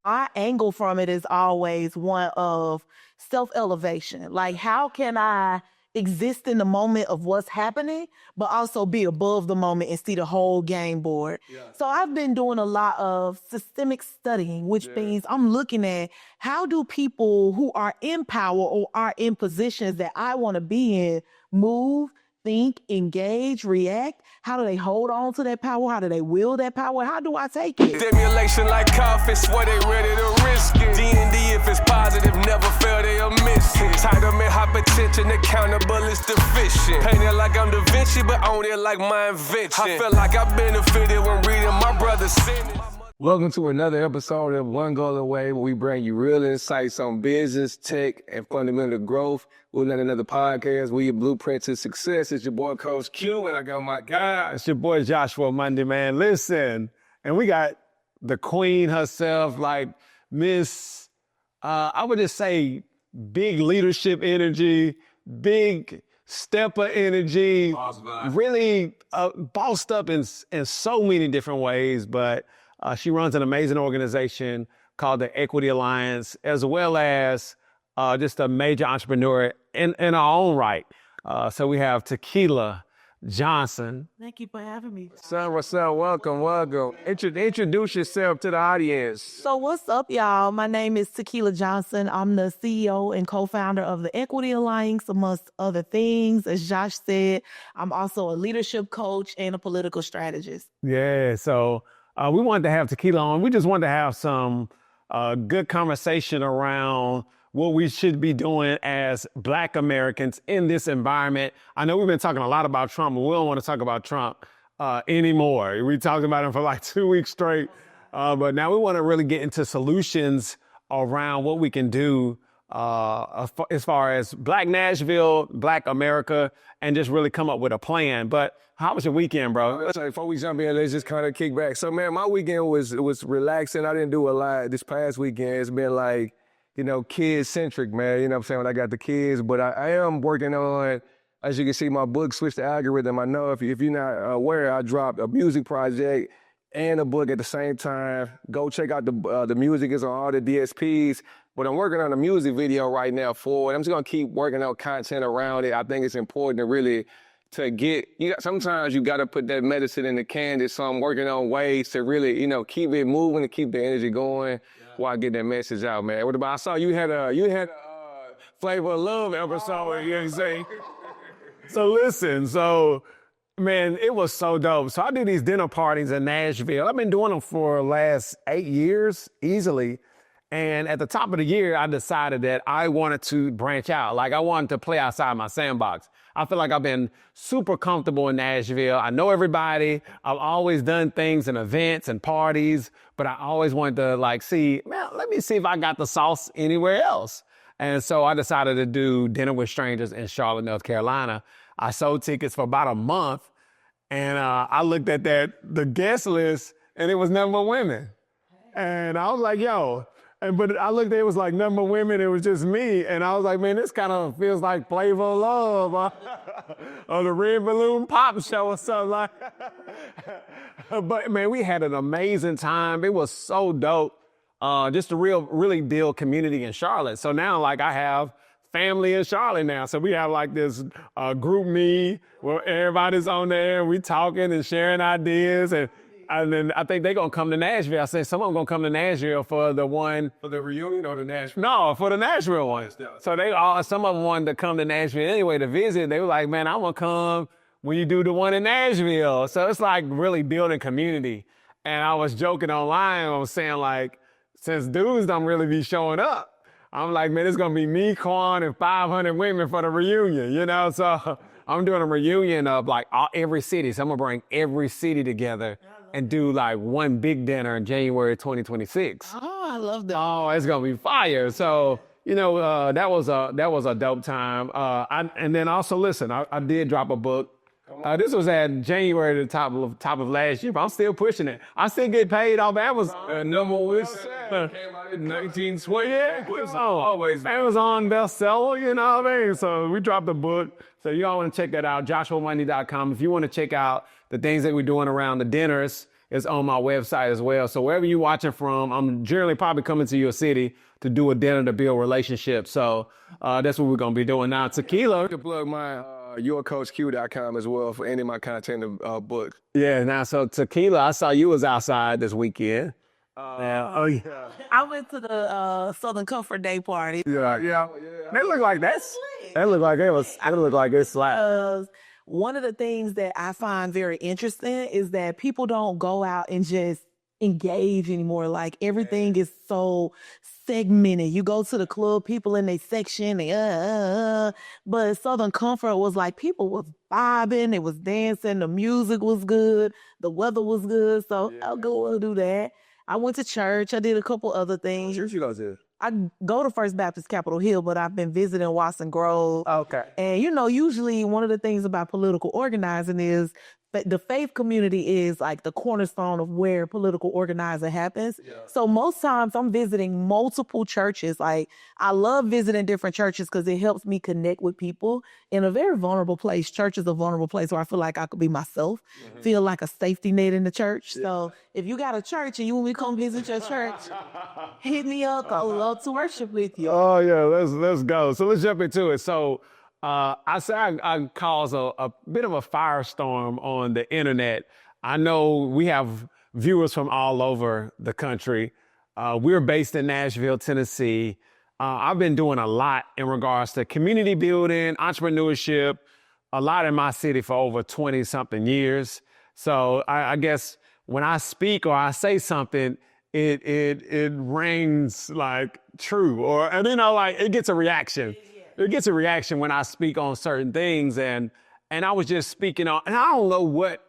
My angle from it is always one of self-elevation. Like, how can I exist in the moment of what's happening, but also be above the moment and see the whole game board? Yeah. So I've been doing a lot of systemic studying, which means I'm looking at how do people who are in power or are in positions that I want to be in move, think, engage, react. How do they hold on to that power? How do they wield that power? How do I take it? Stimulation like coffee, swear they ready to risk it. D&D if it's positive, never fail, they'll miss it. Entitlement, hypertension, accountable is deficient. Painted like I'm Da Vinci, but own it like my invention. I feel like I benefited when reading my brother's sentence. Welcome to another episode of One Goal Away, where we bring you real insights on business, tech, and fundamental growth. We're not another podcast. We your blueprint to success. It's your boy, Coach Q, and I got my guy. It's your boy, Joshua Monday, man. Listen, and we got the queen herself, like Miss, I would just say big leadership energy, big stepper energy, really bossed up in so many different ways, but she runs an amazing organization called the Equity Alliance, as well as just a major entrepreneur in our own right. So we have Tequila Johnson. Thank you for having me. What's up? Welcome. Introduce yourself to the audience. So what's up, y'all? My name is Tequila Johnson. I'm the CEO and co-founder of the Equity Alliance, amongst other things. As Josh said, I'm also a leadership coach and a political strategist. Yeah, so we wanted to have Tequila on. We just wanted to have some good conversation around what we should be doing as Black Americans in this environment. I know we've been talking a lot about Trump, but we don't want to talk about Trump anymore. We talked about him for like 2 weeks straight, but now we want to really get into solutions around what we can do as far as Black Nashville, Black America, and just really come up with a plan. But how was your weekend, bro? So before we jump in, let's just kind of kick back. So, man, my weekend was relaxing. I didn't do a lot this past weekend. It's been like, kid-centric, man. You know what I'm saying, when I got the kids. But I am working on, as you can see, my book, Switch the Algorithm. I know if you're not aware, I dropped a music project and a book at the same time. Go check out the music. Is on all the DSPs. But I'm working on a music video right now for it. I'm just going to keep working on content around it. I think it's important to really sometimes you got to put that medicine in the candy. So I'm working on ways to really, keep it moving and keep the energy going while I get that message out, man. What about, I saw you had a Flavor of Love episode, you know what I'm saying? So listen, man, it was so dope. So I do these dinner parties in Nashville. I've been doing them for the last 8 years, easily. And at the top of the year, I decided that I wanted to branch out. Like, I wanted to play outside my sandbox. I feel like I've been super comfortable in Nashville. I know everybody. I've always done things and events and parties, but I always wanted to let me see if I got the sauce anywhere else. And so I decided to do Dinner with Strangers in Charlotte, North Carolina. I sold tickets for about a month, and I looked at the guest list, and it was nothing but women. And I was like, yo. But I looked at it, was like number women, it was just me. And I was like, man, this kind of feels like Flavor of Love or the Red Balloon Pop Show or something like that. But man, we had an amazing time. It was so dope. Just to really build community in Charlotte. So now, like, I have family in Charlotte now. So we have like this group me where everybody's on there and we talking and sharing ideas. And then I think they're going to come to Nashville. I said, some of them going to come to Nashville for the one. For the reunion or the Nashville? No, for the Nashville one. So some of them wanted to come to Nashville anyway to visit. They were like, man, I want to come when you do the one in Nashville. So it's like really building community. And I was joking online. I was saying, like, since dudes don't really be showing up, I'm like, man, it's going to be me, Quan, and 500 women for the reunion, So I'm doing a reunion of like every city. So I'm going to bring every city together and do like one big dinner in January 2026. Oh, I love that. Oh, it's gonna be fire. So, that was a dope time. And then also, listen, I did drop a book. This was at January, the top of last year, but I'm still pushing it. I still get paid off Amazon. Number one came out in 1920. Yeah, always Amazon bestseller, you know what I mean? So we dropped the book. So y'all want to check that out, joshuamonday.com. If you want to check out the things that we're doing around the dinners is on my website as well. So wherever you're watching from, I'm generally probably coming to your city to do a dinner to build relationships. So that's what we're going to be doing now. Tequila. To plug my yourcoachq.com as well for any of my content and books. Yeah, now, so Tequila, I saw you was outside this weekend. Yeah. I went to the Southern Comfort Day party. Yeah. They look like that's. They look like it was. I look like it's like. One of the things that I find very interesting is that people don't go out and just engage anymore. Like everything is so segmented. You go to the club, people in their section, but Southern Comfort was like people was vibing, they was dancing, the music was good, the weather was good. So I'll go and do that. I went to church. I did a couple other things. Church you go to? I go to First Baptist Capitol Hill, but I've been visiting Watson Grove. Okay. And, usually one of the things about political organizing is that the faith community is like the cornerstone of where political organizing happens. Yeah. So most times I'm visiting multiple churches. Like I love visiting different churches because it helps me connect with people in a very vulnerable place. Church is a vulnerable place where I feel like I could be myself, feel like a safety net in the church. Yeah. So if you got a church and you want me to come visit your church, hit me up. I'd love to worship with you. Oh yeah, let's go. So let's jump into it. So I say I cause a bit of a firestorm on the internet. I know we have viewers from all over the country. We're based in Nashville, Tennessee. I've been doing a lot in regards to community building, entrepreneurship, a lot in my city for over 20 something years. So I guess when I speak or I say something, it rings like true, and like it gets a reaction. It gets a reaction when I speak on certain things, and I was just speaking on, and I don't know what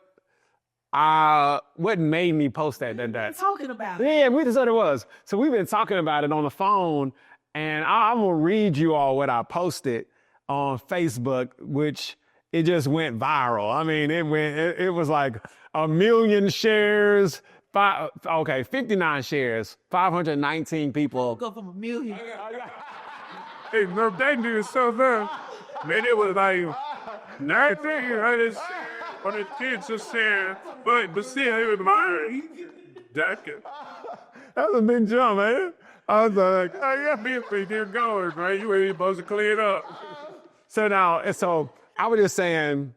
made me post that. Talking about it. Yeah, we just thought it was. So we've been talking about it on the phone, and I'm gonna read you all what I posted on Facebook, which it just went viral. I mean, it was like 1 million shares. 59 shares, 519 people. Go from 1 million. Hey, no, that dude so good. Man, it was like 1900 on the kids are saying, but see, it was mine. That was a big jump, man. I was like, oh, yeah, be here going, right? You ain't supposed to clean it up. So I was just saying,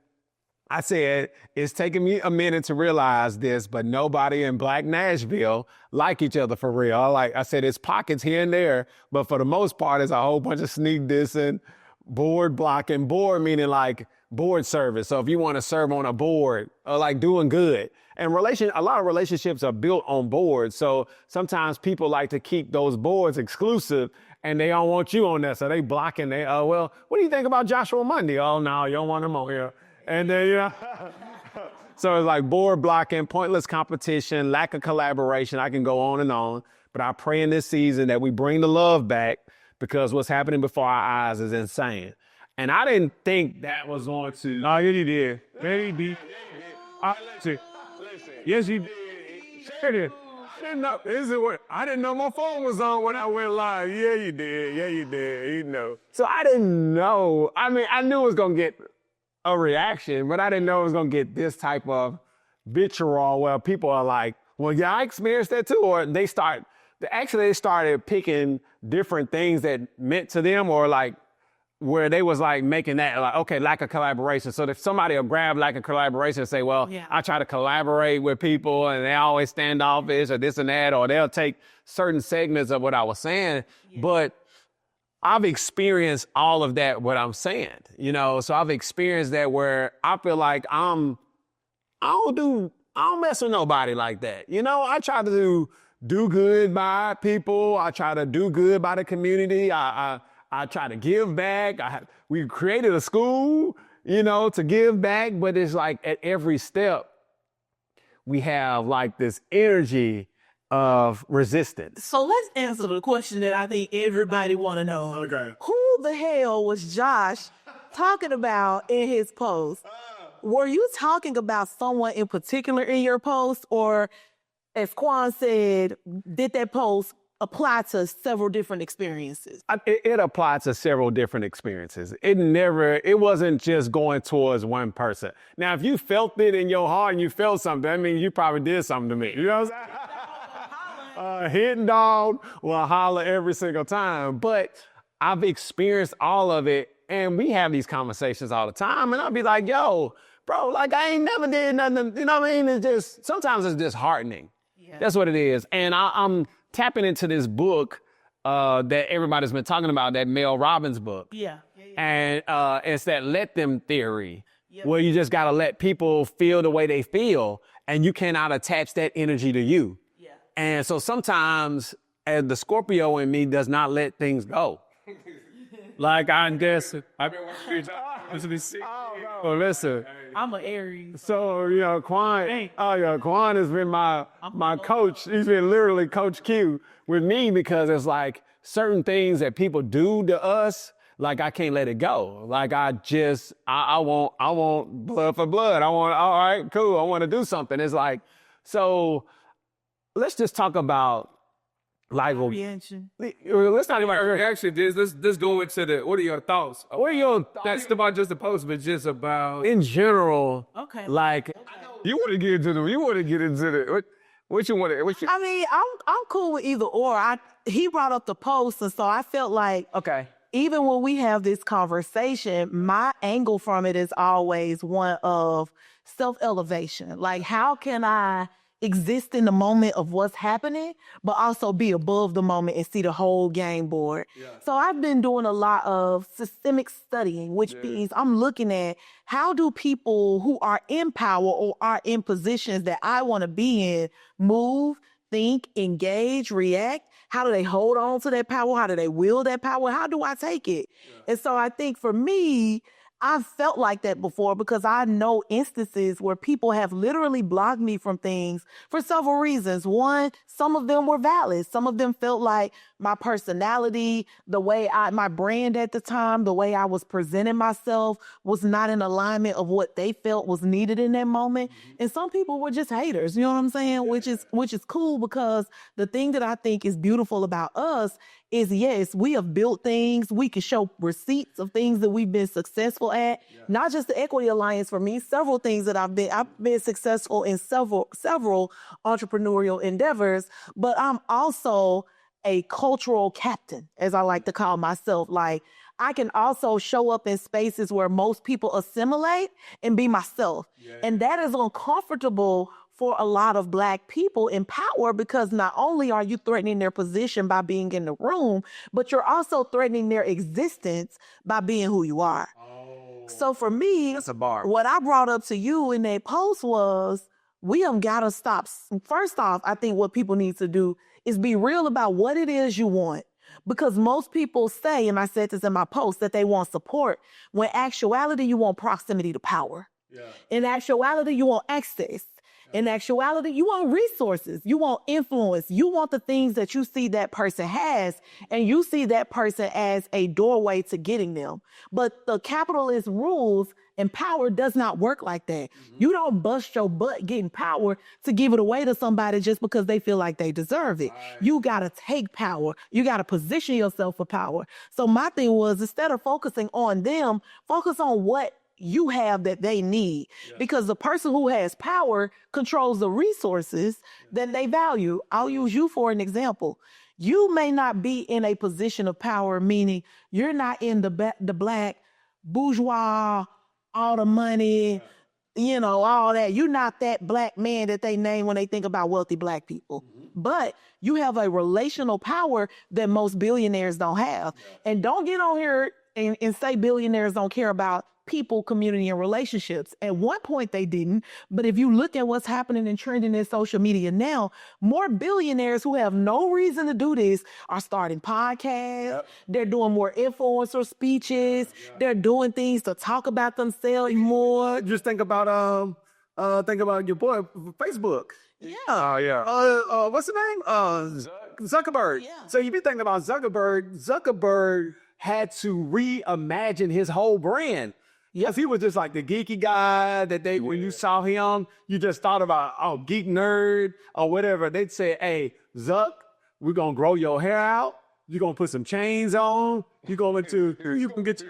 I said, it's taking me a minute to realize this, but nobody in Black Nashville like each other for real. Like I said, it's pockets here and there, but for the most part, it's a whole bunch of sneak dissing, board blocking, board meaning like board service. So if you want to serve on a board or like doing good. And a lot of relationships are built on boards. So sometimes people like to keep those boards exclusive and they don't want you on there. So they blocking, well, what do you think about Joshua Monday? Oh, no, you don't want him on here. And then, so it's like board blocking, pointless competition, lack of collaboration. I can go on and on, but I pray in this season that we bring the love back because what's happening before our eyes is insane. And I didn't think that was going to. No, yeah, he did. Man, he did. Listen. Yes, he did. Sure did. I didn't know my phone was on when I went live. Yeah, you did. Yeah, you did. You know. So I didn't know. I mean, I knew it was going to get a reaction, but I didn't know it was going to get this type of vitriol where people are like, well, yeah, I experienced that too. Or they started picking different things that meant to them or like where they was like making that like, okay, lack of collaboration. So if somebody will grab lack of collaboration and say, well, yeah, I try to collaborate with people and they always standoffish or this and that, or they'll take certain segments of what I was saying. Yeah. But I've experienced all of that, what I'm saying, so I've experienced that where I feel like I don't mess with nobody like that. I try to do good by people. I try to do good by the community. I try to give back. We created a school, to give back, but it's like at every step we have like this energy of resistance. So let's answer the question that I think everybody want to know. Okay. Who the hell was Josh talking about in his post? Were you talking about someone in particular in your post, or as Quan said, did that post apply to several different experiences. It applied to several different experiences. It wasn't just going towards one person. Now, if you felt it in your heart and you felt something, I mean, you probably did something to me. You know what I'm saying? Hidden dog will holler every single time. But I've experienced all of it, and we have these conversations all the time, and I'll be like, yo, bro, like I ain't never did nothing, you know what I mean? Sometimes it's disheartening. Yeah. That's what it is. And I'm tapping into this book that everybody's been talking about, that Mel Robbins book. Yeah. And it's that let them theory, where you just got to let people feel the way they feel, and you cannot attach that energy to you. Yeah. And so sometimes the Scorpio in me does not let things go. Like I guess I've been watching. Oh, listen. I'm an Aries. So, you know, Quan has been my coach. He's been literally Coach Q with me, because it's like certain things that people do to us, like I can't let it go. Like I want blood for blood. all right, cool. I want to do something. It's like, so let's just talk about like, let's not even actually, let's go into what are your thoughts? What are your thoughts? Not about just the post, but just about in general. Okay. Like, you want to get into it. What you want to? I mean, I'm cool with either or. He brought up the post, and so I felt like, okay, even when we have this conversation, my angle from it is always one of self-elevation. Like, how can I exist in the moment of what's happening, but also be above the moment and see the whole game board. Yeah. So I've been doing a lot of systemic studying, which means I'm looking at how do people who are in power or are in positions that I want to be in move, think, engage, react. How do they hold on to that power? How do they wield that power? How do I take it? Yeah. And so I think for me, I've felt like that before, because I know instances where people have literally blocked me from things for several reasons. One, some of them were valid. Some of them felt like my personality, my brand at the time, the way I was presenting myself was not in alignment of what they felt was needed in that moment. Mm-hmm. And some people were just haters, you know what I'm saying? Yeah. Which is cool, because the thing that I think is beautiful about us is, yes, we have built things. We can show receipts of things that we've been successful at. Yeah. Not just the Equity Alliance for me, several things that I've been successful in several entrepreneurial endeavors, but I'm also a cultural captain, as I like to call myself. Like, I can also show up in spaces where most people assimilate and be myself. Yeah. And that is uncomfortable for a lot of Black people in power, because not only are you threatening their position by being in the room, but you're also threatening their existence by being who you are. Oh. So for me, that's a bar. What I brought up to you in that post was, we have got to stop. First off, I think what people need to do is be real about what it is you want. Because most people say, and I said this in my post, that they want support, when actuality, you want proximity to power. Yeah. In actuality, you want access. In actuality, you want resources, you want influence, you want the things that you see that person has, and you see that person as a doorway to getting them. But the capitalist rules and power does not work like that. Mm-hmm. You don't bust your butt getting power to give it away to somebody just because they feel like they deserve it. Right. You got to take power. You got to position yourself for power. So my thing was, instead of focusing on them, focus on what you have that they need. Yeah. Because the person who has power controls the resources that they value. I'll use you for an example. You may not be in a position of power, meaning you're not in the Black bourgeois, all the money, you know, all that. You're not that Black man that they name when they think about wealthy Black people. Mm-hmm. But you have a relational power that most billionaires don't have. Yeah. And don't get on here and say billionaires don't care about people, community, and relationships. At one point they didn't, but if you look at what's happening and trending in social media now, more billionaires who have no reason to do this are starting podcasts. Yep. They're doing more influencer speeches. Yep. They're doing things to talk about themselves more. Just think about your boy Facebook. Yeah. Oh, yeah. What's the name? Zuckerberg. Yeah. So you've been thinking about Zuckerberg had to reimagine his whole brand. Yes, he was just like the geeky guy that when you saw him, you just thought about, geek nerd or whatever. They'd say, hey, Zuck, We're going to grow your hair out. You're going to put some chains on. You can get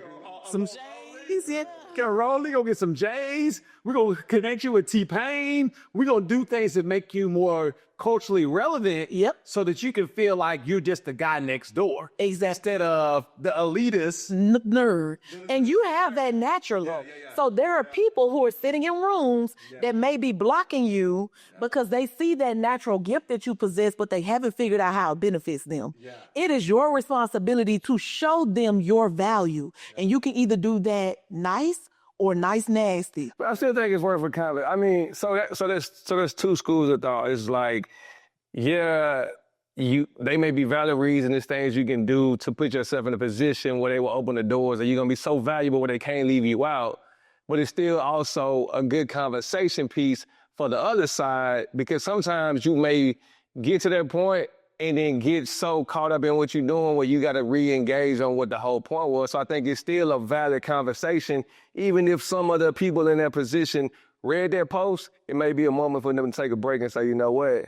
some J's. Yeah. Get a roll. You're going to get some J's. We're going to connect you with T-Pain. We're going to do things that make you more culturally relevant. Yep. So that you can feel like you're just the guy next door. Exactly. Instead of the elitist nerd. And you have that naturally. So there are people who are sitting in rooms that may be blocking you because they see that natural gift that you possess, but they haven't figured out how it benefits them. It is your responsibility to show them your value. And you can either do that nice or nice nasty. But I still think it's worth a comment. I mean, so there's two schools of thought. It's like, yeah, they may be valid reasons, there's things you can do to put yourself in a position where they will open the doors and you're gonna be so valuable where they can't leave you out. But it's still also a good conversation piece for the other side, because sometimes you may get to that point and then get so caught up in what you're doing where you got to re-engage on what the whole point was. So I think it's still a valid conversation. Even if some of the people in that position read that post, it may be a moment for them to take a break and say, you know what?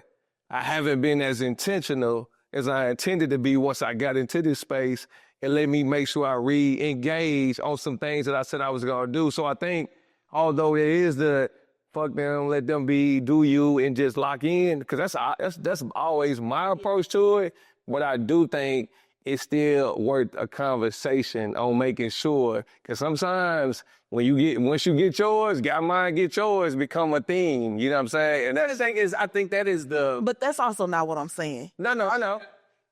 I haven't been as intentional as I intended to be once I got into this space, and let me make sure I re-engage on some things that I said I was going to do. So I think, although it is the fuck them, let them be, do you, and just lock in, because that's always my approach to it. But I do think it's still worth a conversation on making sure, because sometimes once you get yours, got mine, get yours, become a theme. You know what I'm saying? And that thing is, I think that is the. But that's also not what I'm saying. No, I know.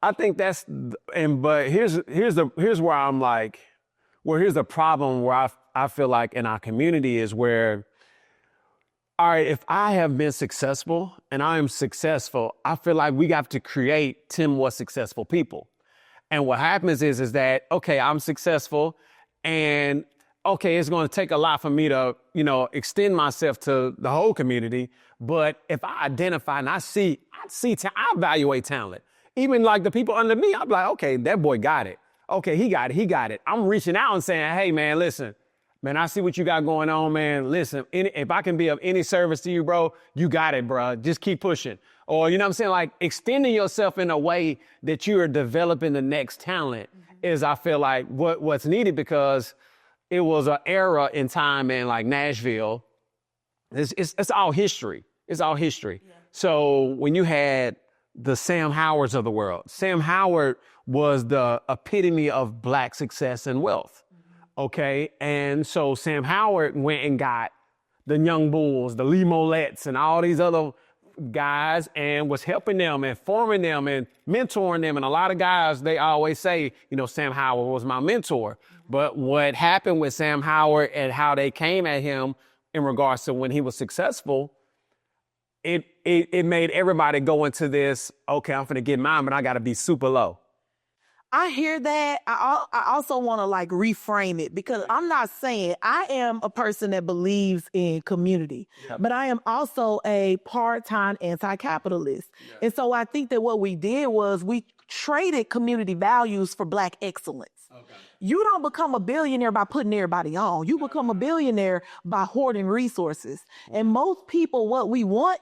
I think but here's where I'm like, here's the problem where I feel like in our community is where, all right, if I have been successful and I am successful, I feel like we have to create 10 more successful people. And what happens is that, okay, I'm successful and okay, it's going to take a lot for me to, extend myself to the whole community. But if I identify and I evaluate talent. Even like the people under me, I'm like, okay, that boy got it. Okay, he got it. I'm reaching out and saying, hey, man, listen, man, I see what you got going on, man. Listen, if I can be of any service to you, bro, you got it, bro. Just keep pushing. Or, you know what I'm saying? Like extending yourself in a way that you are developing the next talent is, I feel like, what's needed, because it was an era in time in like Nashville. It's all history. It's all history. Yeah. So when you had the Sam Howards of the world, Sam Howard was the epitome of Black success and wealth. Okay. And so Sam Howard went and got the Young Bulls, the Lee Mollett's, and all these other guys, and was helping them and forming them and mentoring them. And a lot of guys, they always say, Sam Howard was my mentor. But what happened with Sam Howard and how they came at him in regards to when he was successful, it made everybody go into this, okay, I'm finna get mine, but I gotta be super low. I hear that. I also want to reframe it, because I'm not saying I am a person that believes in community, but I am also a part-time anti-capitalist. And so I think that what we did was we traded community values for Black excellence. Okay. You don't become a billionaire by putting everybody on. You become a billionaire by hoarding resources. And most people, what we want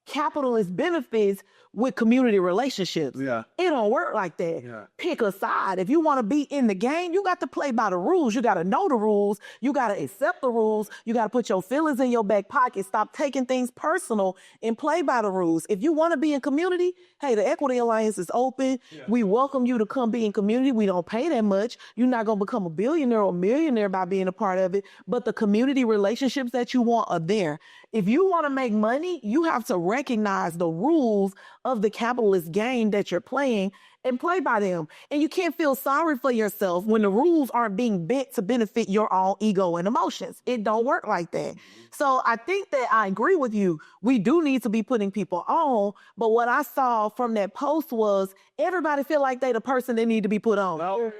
capitalist benefits with community relationships. Yeah. It don't work like that. Yeah. Pick a side. If you want to be in the game, you got to play by the rules. You got to know the rules. You got to accept the rules. You got to put your feelings in your back pocket. Stop taking things personal and play by the rules. If you want to be in community, hey, the Equity Alliance is open. Yeah. We welcome you to come be in community. We don't pay that much. You're not going to become a billionaire or millionaire by being a part of it, but the community relationships that you want are there. If you want to make money, you have to recognize the rules of the capitalist game that you're playing and play by them. And you can't feel sorry for yourself when the rules aren't being bent to benefit your own ego and emotions. It don't work like that. So I think that I agree with you. We do need to be putting people on. But what I saw from that post was everybody feel like they the person they need to be put on. No.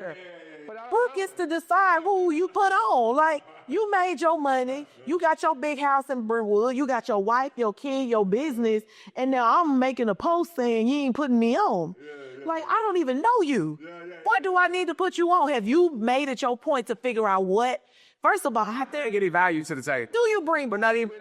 Who gets to decide who you put on? Like, you made your money, you got your big house in Brentwood, you got your wife, your kid, your business, and now I'm making a post saying you ain't putting me on. Like, I don't even know you. Why do I need to put you on? Have you made it your point to figure out what? First of all, I have to get any value to the table. Do you bring? But not even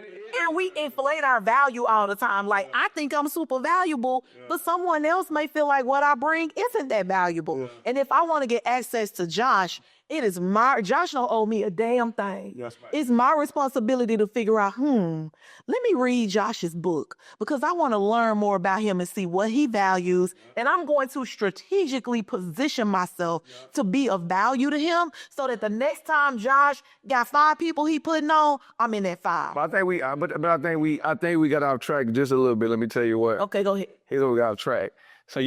And we inflate our value all the time. Like, I think I'm super valuable, but someone else may feel like what I bring isn't that valuable. And if I want to get access to Josh, Josh don't owe me a damn thing. That's right. It's my responsibility to figure out, let me read Josh's book because I want to learn more about him and see what he values. And I'm going to strategically position myself to be of value to him so that the next time Josh got 5 people he putting on, I'm in that 5. But I think we got off track just a little bit. Let me tell you what. Okay, go ahead. Here's what we got off track. So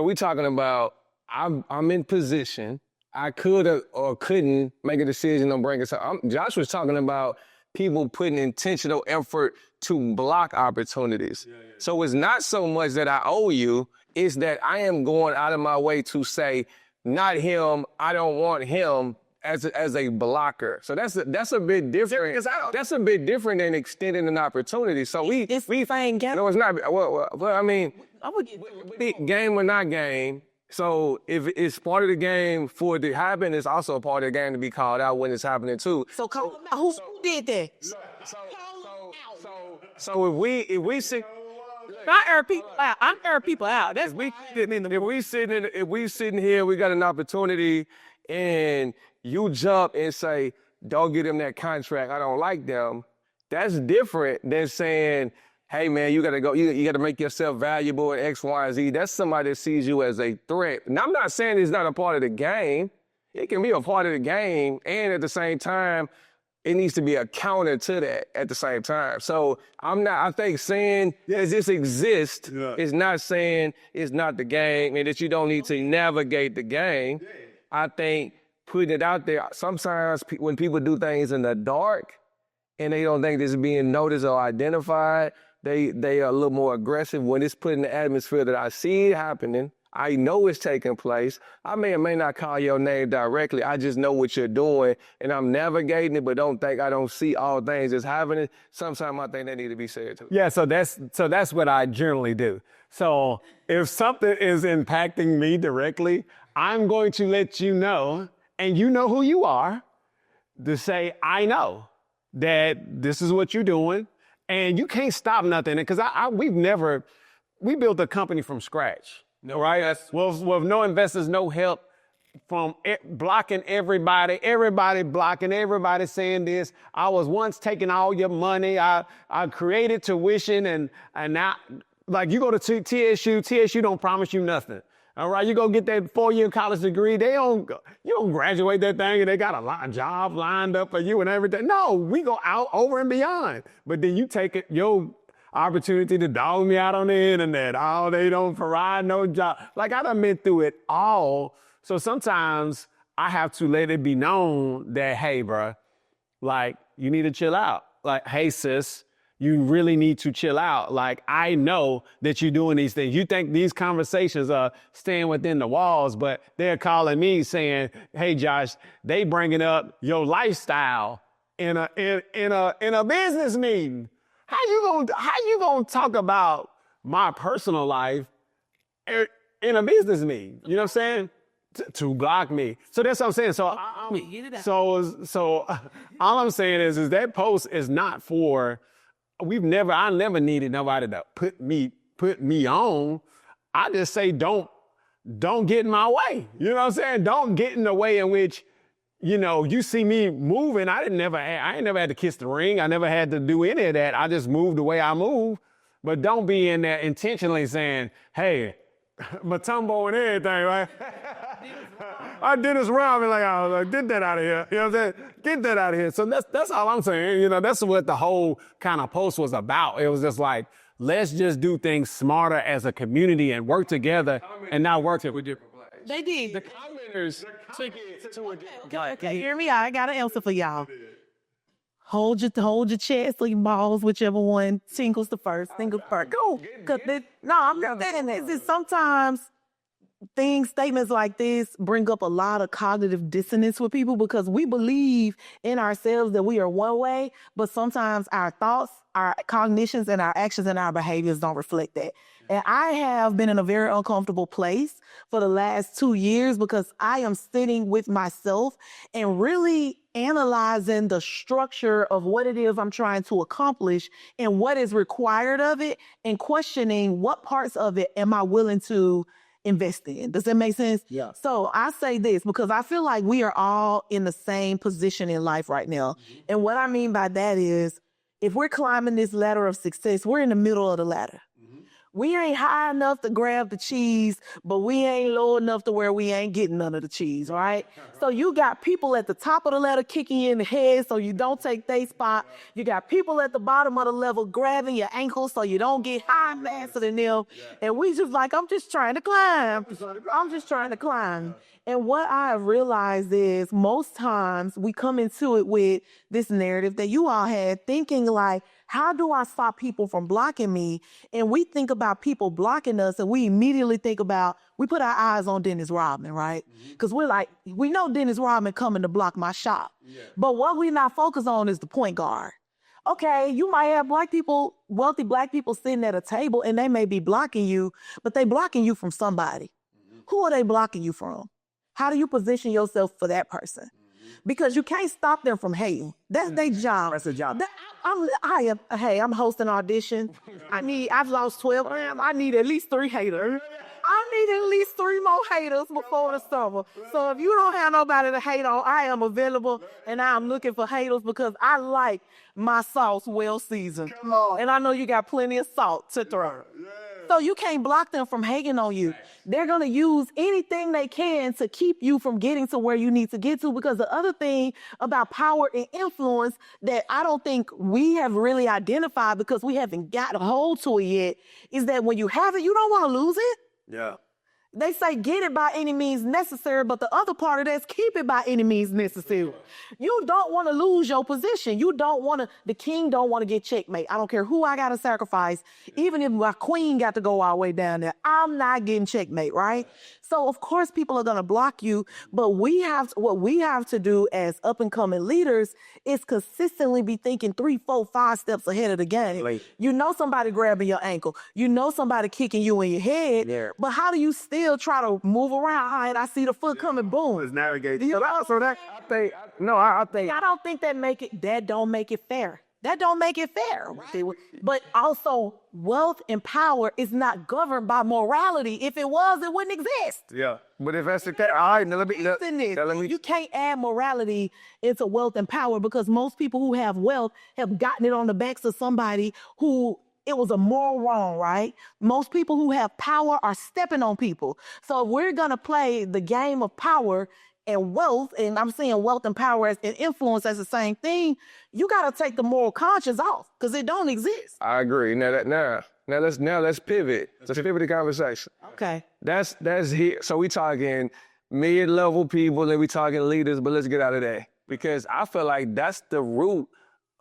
we talking about I'm in position. I could or couldn't make a decision on bringing something. Josh was talking about people putting intentional effort to block opportunities. So it's not so much that I owe you, it's that I am going out of my way to say, not him, I don't want him as a blocker. So that's a bit different. That's a bit different than extending an opportunity. So we saying game. No, it's not. Well, I mean, I would get game or not game. So if it's part of the game for it to happen, it's also a part of the game to be called out when it's happening too. So call them out. Who did that? So if we sit, I air people out. I air people out. That's if we sitting here, we got an opportunity, and you jump and say, "Don't get them that contract. I don't like them." That's different than saying, hey man, you gotta go, you gotta make yourself valuable in X, Y, and Z. That's somebody that sees you as a threat. Now, I'm not saying it's not a part of the game. It can be a part of the game, and at the same time, it needs to be a counter to that at the same time. So I think saying that this exists is not saying it's not the game and that you don't need to navigate the game. I think putting it out there, sometimes when people do things in the dark and they don't think this is being noticed or identified, they are a little more aggressive. When it's put in the atmosphere that I see it happening, I know it's taking place. I may or may not call your name directly. I just know what you're doing, and I'm navigating it, but don't think I don't see all things that's happening. Sometimes I think they need to be said too. Yeah, so that's what I generally do. So if something is impacting me directly, I'm going to let you know, and you know who you are, to say, I know that this is what you're doing. And you can't stop nothing, because we built a company from scratch, right? With no investors, no help, from blocking everybody blocking everybody, saying this. I was once taking all your money. I created tuition, and now, like, you go to TSU don't promise you nothing. All right, you go get that 4-year college degree. You don't graduate that thing and they got a job lined up for you and everything. No, we go out over and beyond. But then you take your opportunity to dog me out on the internet. Oh, they don't provide no job. Like, I done been through it all. So sometimes I have to let it be known that, hey, bro, like, you need to chill out. Like, hey, sis, you really need to chill out. Like, I know that you're doing these things. You think these conversations are staying within the walls, but they're calling me saying, hey, Josh, they bringing up your lifestyle in a business meeting. How you gonna talk about my personal life in a business meeting? You know what I'm saying? To block me. So that's what I'm saying. So all I'm saying is that post is not for, I never needed nobody to put me on. I just say, don't get in my way. You know what I'm saying? Don't get in the way in which, you see me moving. I ain't never had to kiss the ring. I never had to do any of that. I just moved the way I move. But don't be in there intentionally saying, hey, Matumbo and everything, right? I did this wrong. Get that out of here. You know what I'm saying? Get that out of here. So that's all I'm saying. That's what the whole kind of post was about. It was just like, let's just do things smarter as a community and work together and not work with different places. They did. The commenters took it to a different place. Okay, hear me out. I got an answer for y'all. Hold your chest or your balls, whichever one singles the first. Go. I'm just saying this. Is sometimes statements like this bring up a lot of cognitive dissonance with people because we believe in ourselves that we are one way, but sometimes our thoughts, our cognitions, and our actions and our behaviors don't reflect that. And I have been in a very uncomfortable place for the last 2 years because I am sitting with myself and really analyzing the structure of what it is I'm trying to accomplish and what is required of it, and questioning what parts of it am I willing to invest in. Does that make sense? Yeah. So I say this because I feel like we are all in the same position in life right now. And what I mean by that is, if we're climbing this ladder of success, we're in the middle of the ladder. We ain't high enough to grab the cheese, but we ain't low enough to where we ain't getting none of the cheese, right? So you got people at the top of the ladder kicking you in the head so you don't take their spot. You got people at the bottom of the level grabbing your ankles so you don't get high faster than them. And we just like, I'm just trying to climb. I'm just trying to climb. And what I have realized is most times we come into it with this narrative that you all had, thinking like, how do I stop people from blocking me? And we think about people blocking us and we immediately think about, we put our eyes on Dennis Rodman, right? Because we're like, we know Dennis Rodman coming to block my shot. But what we not focused on is the point guard. Okay, you might have black people, wealthy black people sitting at a table and they may be blocking you, but they blocking you from somebody. Who are they blocking you from? How do you position yourself for that person? Because you can't stop them from hating. That's their job. That's their job. I'm hosting audition. I've lost 12. I need at least 3 haters. I need at least 3 more haters before the summer. So if you don't have nobody to hate on, I am available and I am looking for haters because I like my sauce well seasoned. Come on. And I know you got plenty of salt to throw. So you can't block them from hating on you. They're going to use anything they can to keep you from getting to where you need to get to, because the other thing about power and influence that I don't think we have really identified because we haven't got a hold to it yet is that when you have it, you don't want to lose it. Yeah. They say get it by any means necessary, but the other part of that is keep it by any means necessary. You don't want to lose your position. The king don't want to get checkmate. I don't care who I got to sacrifice. Even if my queen got to go all the way down there, I'm not getting checkmate, right? So of course people are going to block you, but what we have to do as up and coming leaders is consistently be thinking 3, 4, 5 steps ahead of the game. Like, you know somebody grabbing your ankle. You know somebody kicking you in your head, but how do you still try to move around? All right, I see the foot coming, boom. let's navigate. You know? So that I don't think that don't make it fair. That don't make it fair. Right? But also, wealth and power is not governed by morality. If it was, it wouldn't exist. Yeah. But if that's the case, all right, now let me. You can't add morality into wealth and power because most people who have wealth have gotten it on the backs of somebody who it was a moral wrong, right? Most people who have power are stepping on people. So if we're going to play the game of power and wealth, and I'm seeing wealth and power and influence as the same thing, you got to take the moral conscience off because it don't exist. I agree. Now let's pivot. Let's pivot the conversation. Okay. That's here. So we talking mid-level people and we talking leaders, but let's get out of that because I feel like that's the root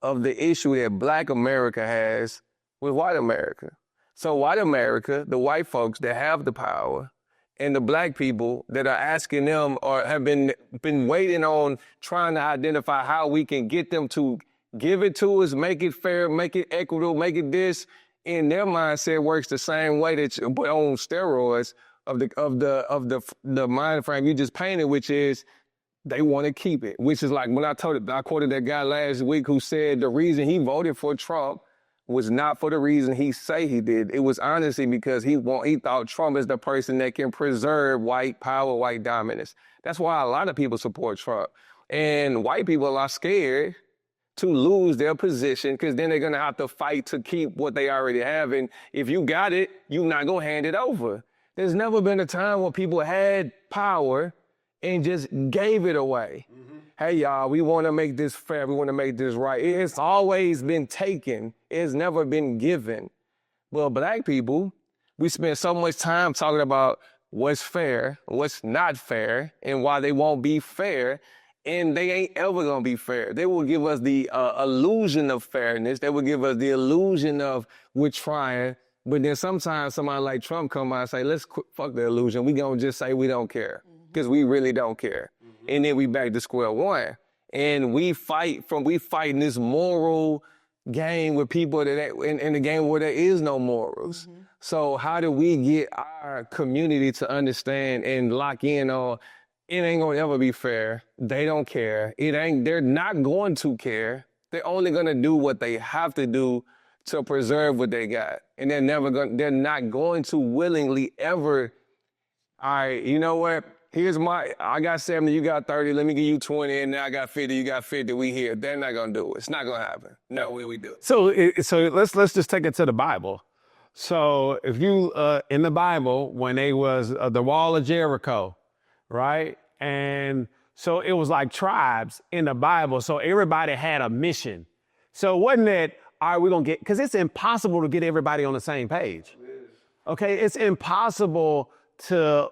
of the issue that Black America has with white America. So white America, the white folks that have the power, and the Black people that are asking them or have been waiting on trying to identify how we can get them to give it to us, make it fair, make it equitable, make it this. In their mindset works the same way but on steroids of the mind frame you just painted, which is they want to keep it. Which is like when I quoted that guy last week who said the reason he voted for Trump was not for the reason he say he did. It was honestly because he thought Trump is the person that can preserve white power, white dominance. That's why a lot of people support Trump. And white people are scared to lose their position because then they're going to have to fight to keep what they already have. And if you got it, you're not going to hand it over. There's never been a time when people had power and just gave it away. Hey, y'all, we want to make this fair. We want to make this right. It's always been taken. It's never been given. Well, Black people, we spend so much time talking about what's fair, what's not fair, and why they won't be fair, and they ain't ever going to be fair. They will give us the illusion of fairness. They will give us the illusion of we're trying, But then sometimes somebody like Trump come out and say, let's fuck the illusion. We gonna just say we don't care because we really don't care. And then we back to square one. And we fighting this moral game with people in the game where there is no morals. So how do we get our community to understand and lock in on it ain't gonna ever be fair. They don't care. They're not going to care. They're only gonna do what they have to do to preserve what they got. And they're not going to willingly ever, all right, you know what? I got 70, you got 30, let me give you 20, and now I got 50, you got 50, we here. They're not gonna do it. It's not gonna happen. No way we do it. So let's just take it to the Bible. So if you, in the Bible, when they was the wall of Jericho, right? And so it was like tribes in the Bible. So everybody had a mission. So it wasn't that, all right, we're going to because it's impossible to get everybody on the same page. Okay, it's impossible to,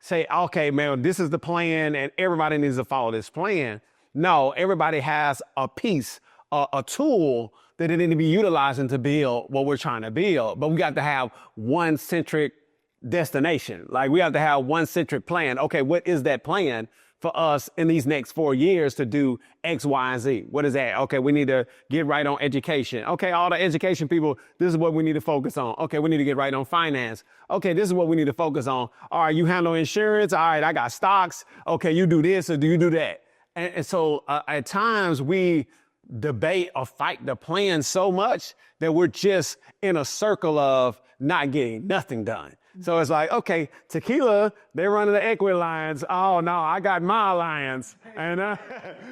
say, okay, man, this is the plan and everybody needs to follow this plan. No, everybody has a piece, a tool that they need to be utilizing to build what we're trying to build. But we got to have one centric destination. Like we have to have one centric plan. Okay, what is that plan for us in these next 4 years to do X, Y, and Z? What is that? Okay, we need to get right on education. Okay, all the education people, this is what we need to focus on. Okay, we need to get right on finance. Okay, this is what we need to focus on. All right, you handle insurance. All right, I got stocks. Okay, you do this or do you do that? And so at times we debate or fight the plan so much that we're just in a circle of not getting nothing done. So it's like, okay, Tequila, they're running the equity alliance. Oh no, I got my alliance. And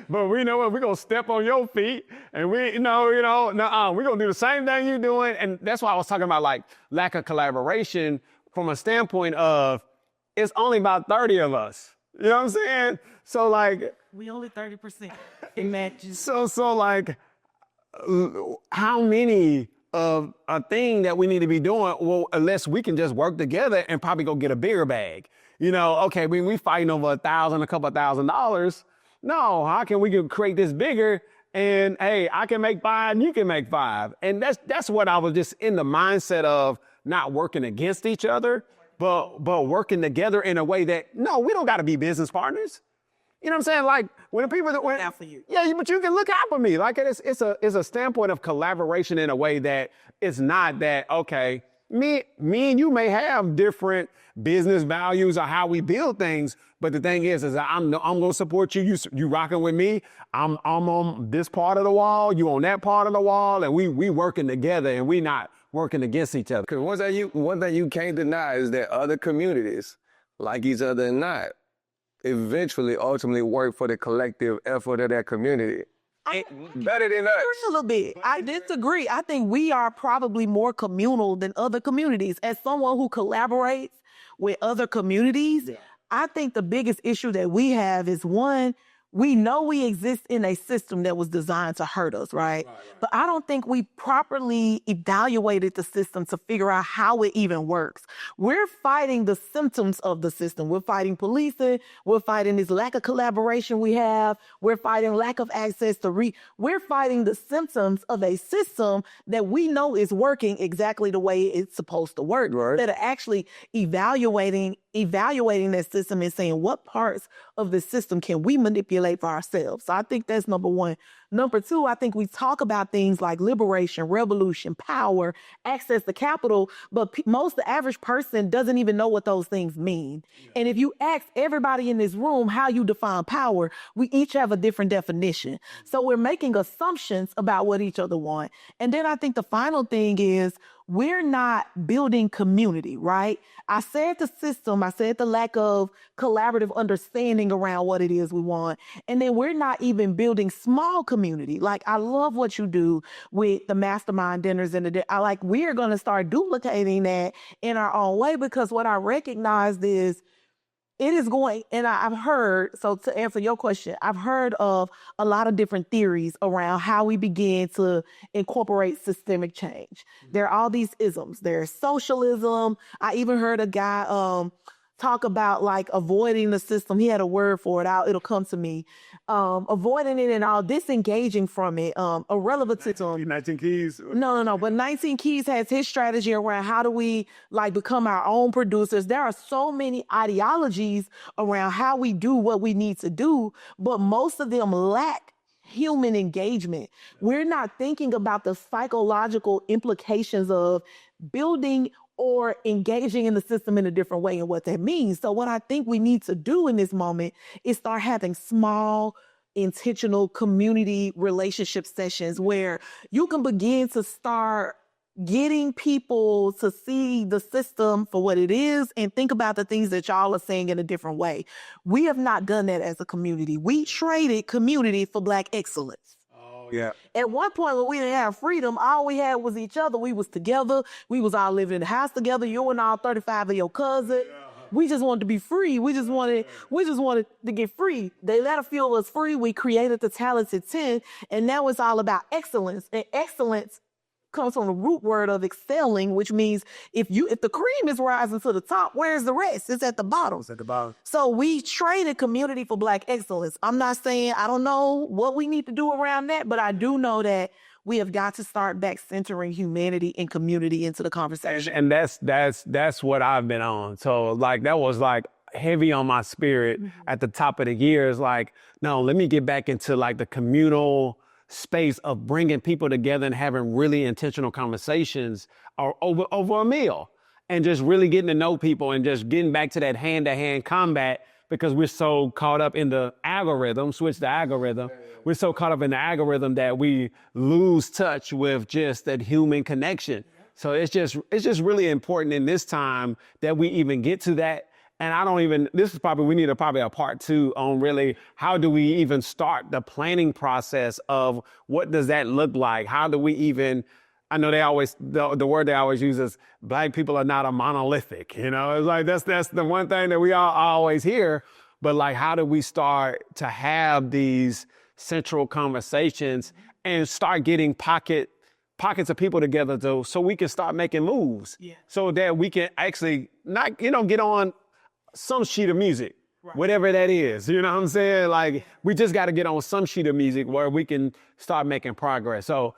but we know what, we're gonna step on your feet and we're gonna do the same thing you're doing. And that's why I was talking about like lack of collaboration from a standpoint of it's only about 30 of us. You know what I'm saying? So like we only 30% in matches. So like how many of a thing that we need to be doing, well, unless we can just work together and probably go get a bigger bag. Okay, we fighting over a couple $1,000. No, how can we create this bigger? And hey, I can make 5 and you can make 5. And that's what I was just in the mindset of not working against each other, but working together in a way that, no, we don't got to be business partners. You know what I'm saying? Like when the people that went out for you. Yeah, but you can look out for me. Like it's a standpoint of collaboration in a way that it's not that, okay, me and you may have different business values or how we build things, but the thing is I'm gonna support you. You rocking with me. I'm on this part of the wall, you on that part of the wall, and we working together and we not working against each other. Because one thing you can't deny is that other communities like each other or not eventually ultimately work for the collective effort of that community. Better than us. A little bit. I disagree. I think we are probably more communal than other communities. As someone who collaborates with other communities, I think the biggest issue that we have is one, we know we exist in a system that was designed to hurt us, right? But I don't think we properly evaluated the system to figure out how it even works. We're fighting the symptoms of the system. We're fighting policing. We're fighting this lack of collaboration we have. We're fighting lack of access to we're fighting the symptoms of a system that we know is working exactly the way it's supposed to work. Right. That are actually evaluating that system and saying what parts of the system can we manipulate for ourselves. So I think that's number one. Number two, I think we talk about things like liberation, revolution, power, access to capital, but the average person doesn't even know what those things mean. Yeah. And if you ask everybody in this room how you define power, we each have a different definition. So we're making assumptions about what each other want. And then I think the final thing is we're not building community, right? I said the system, I said the lack of collaborative understanding around what it is we want. And then we're not even building small community. Like, I love what you do with the mastermind dinners and we're going to start duplicating that in our own way, because what I recognized is it is going, and I've heard, so to answer your question, I've heard of a lot of different theories around how we begin to incorporate systemic change. There are all these isms. There's socialism. I even heard a guy, talk about like avoiding the system. He had a word for it. It'll come to me. Avoiding it and all, disengaging from it. Irrelevant to 19 Keys. No. But 19 Keys has his strategy around how do we like become our own producers. There are so many ideologies around how we do what we need to do, but most of them lack human engagement. We're not thinking about the psychological implications of building or engaging in the system in a different way and what that means. So what I think we need to do in this moment is start having small, intentional community relationship sessions where you can begin to start getting people to see the system for what it is and think about the things that y'all are saying in a different way. We have not done that as a community. We traded community for Black excellence. Oh, yeah. At one point when we didn't have freedom, all we had was each other. We was together. We was all living in the house together. You and all 35 of your cousins. Yeah. We just wanted to be free. We just wanted to get free. They let a few of us free. We created the Talented 10, and now it's all about excellence. And excellence comes from the root word of excelling, which means if the cream is rising to the top, where's the rest? It's at the bottom. It's at the bottom. So we traded community for Black excellence. I'm not saying I don't know what we need to do around that, but I do know that we have got to start back centering humanity and community into the conversation. And that's what I've been on. So like that was like heavy on my spirit at the top of the year. Is like, no, let me get back into like the communal space of bringing people together and having really intentional conversations over a meal and just really getting to know people and just getting back to that hand-to-hand combat because we're so caught up in the algorithm, switch the algorithm. We're so caught up in the algorithm that we lose touch with just that human connection. So it's just really important in this time that we even get to that. And this is probably, we need a part 2 on really how do we even start the planning process of what does that look like? How do we even, I know the word they always use is Black people are not a monolithic, you know, it's like, that's the one thing that we all always hear, but like, how do we start to have these central conversations and start getting pockets of people together so we can start making moves so that we can actually not, get on some sheet of music, whatever that is, you know what I'm saying? Like, we just got to get on some sheet of music where we can start making progress. So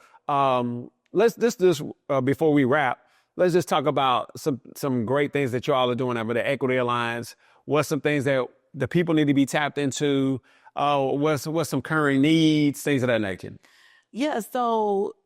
let's just before we wrap, let's just talk about some great things that you all are doing over the Equity Alliance. What's some things that the people need to be tapped into? What's some current needs, things of that nature? Yeah, so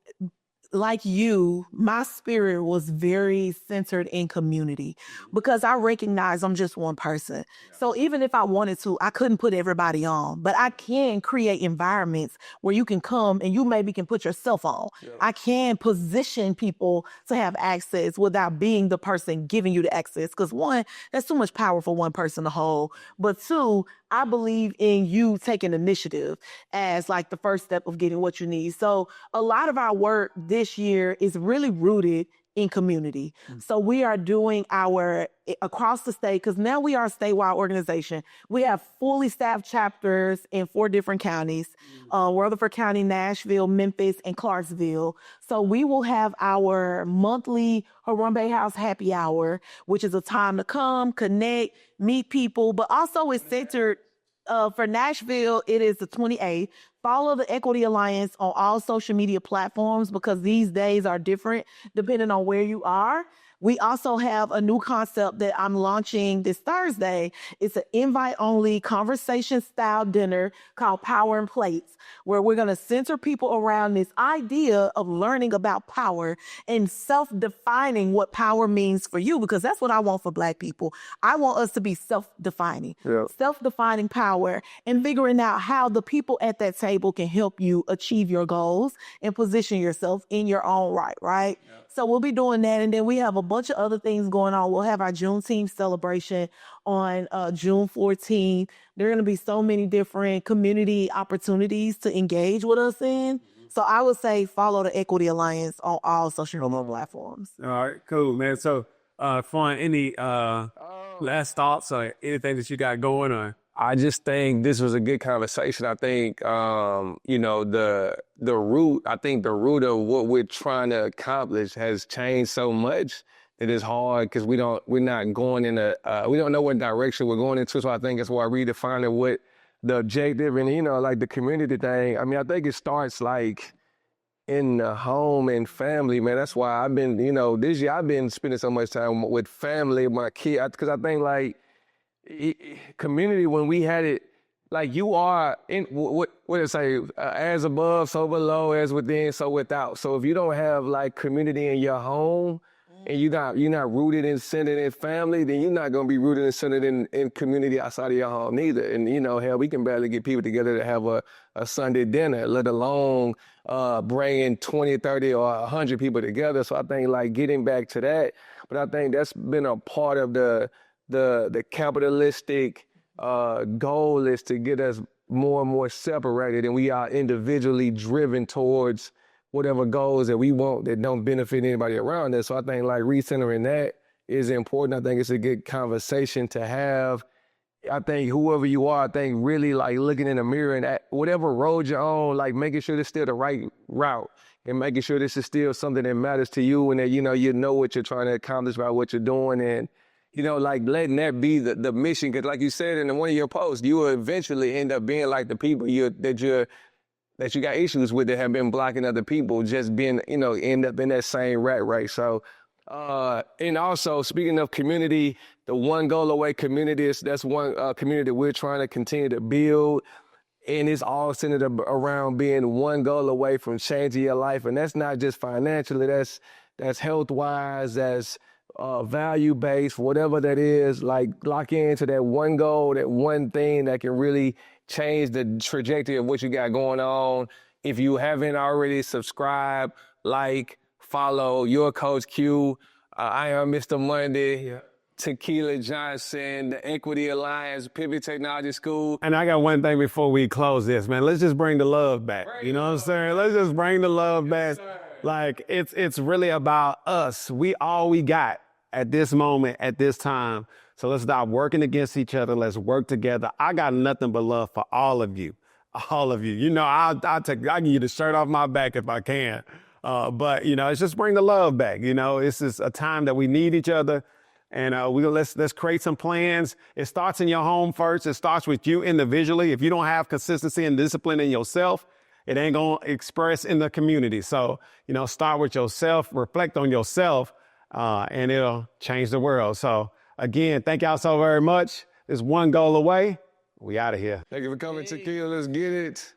like you, my spirit was very centered in community because I recognize I'm just one person. So even if I wanted to, I couldn't put everybody on, but I can create environments where you can come and you maybe can put yourself on. Yeah. I can position people to have access without being the person giving you the access. Because one, that's too much power for one person to hold. But two, I believe in you taking initiative as like the first step of getting what you need. So a lot of our work this year is really rooted in community. So we are doing across the state, because now we are a statewide organization. We have fully staffed chapters in 4 different counties, Rutherford County, Nashville, Memphis, and Clarksville. So we will have our monthly Harambe House Happy Hour, which is a time to come, connect, meet people, but also it's centered for Nashville, it is the 28th. Follow the Equity Alliance on all social media platforms because these days are different depending on where you are. We also have a new concept that I'm launching this Thursday. It's an invite-only conversation-style dinner called Power and Plates, where we're going to center people around this idea of learning about power and self-defining what power means for you, because that's what I want for Black people. I want us to be self-defining, self-defining power, and figuring out how the people at that table can help you achieve your goals and position yourself in your own right? Yeah. So we'll be doing that. And then we have a bunch of other things going on. We'll have our Juneteenth celebration on June 14th. There are going to be so many different community opportunities to engage with us in. So I would say follow the Equity Alliance on all social media platforms. All right, cool, man. So, Fawn, any last thoughts or anything that you got going on? I just think this was a good conversation. I think, the root of what we're trying to accomplish has changed so much it is hard because we're not going in we don't know what direction we're going into. So I think that's why redefining what the objective and, you know, like the community thing. I mean, I think it starts like in the home and family, man. That's why I've been, you know, this year I've been spending so much time with family, my kid, because I think like community, when we had it, like you are in what did it say? As above, so below, as within, so without. So if you don't have like community in your home, and you're not rooted and centered in family, then you're not gonna be rooted and centered in community outside of your home neither. And you know, hell, we can barely get people together to have a Sunday dinner, let alone bringing 20, 30, or 100 people together. So I think like getting back to that, but I think that's been a part of the capitalistic goal is to get us more and more separated, and we are individually driven towards whatever goals that we want that don't benefit anybody around us. So I think like recentering that is important. I think it's a good conversation to have. I think whoever you are, I think really like looking in the mirror and at whatever road you're on, like making sure this is still the right route and making sure this is still something that matters to you and that, you know what you're trying to accomplish by what you're doing, and, you know, like letting that be the mission. Because like you said in one of your posts, you will eventually end up being like the people that you got issues with that have been blocking other people, just being, you know, end up in that same rat race. So, and also speaking of community, the One Goal Away community, that's one community that we're trying to continue to build. And it's all centered around being one goal away from changing your life. And that's not just financially, that's health-wise, that's value-based, whatever that is. Like lock into that one goal, that one thing that can really change the trajectory of what you got going on. If you haven't already subscribed, like, follow your Coach Q. I am Mr. Monday, Tequila Johnson, the Equity Alliance, Pivot Technology School. And I got one thing before we close this, man. Let's just bring the love back. You know what I'm saying? Let's just bring the love back. Like, it's really about us. We all we got at this moment, at this time. So let's stop working against each other. Let's work together. I got nothing but love for all of you. All of you. You know, I'll give you the shirt off my back if I can. But, you know, it's just bring the love back. You know, it's just a time that we need each other. And let's create some plans. It starts in your home first. It starts with you individually. If you don't have consistency and discipline in yourself, it ain't going to express in the community. So, you know, start with yourself, reflect on yourself, and it'll change the world. So, again, thank y'all so very much. It's One Goal Away. We out of here. Thank you for coming, Tequila. Let's get it.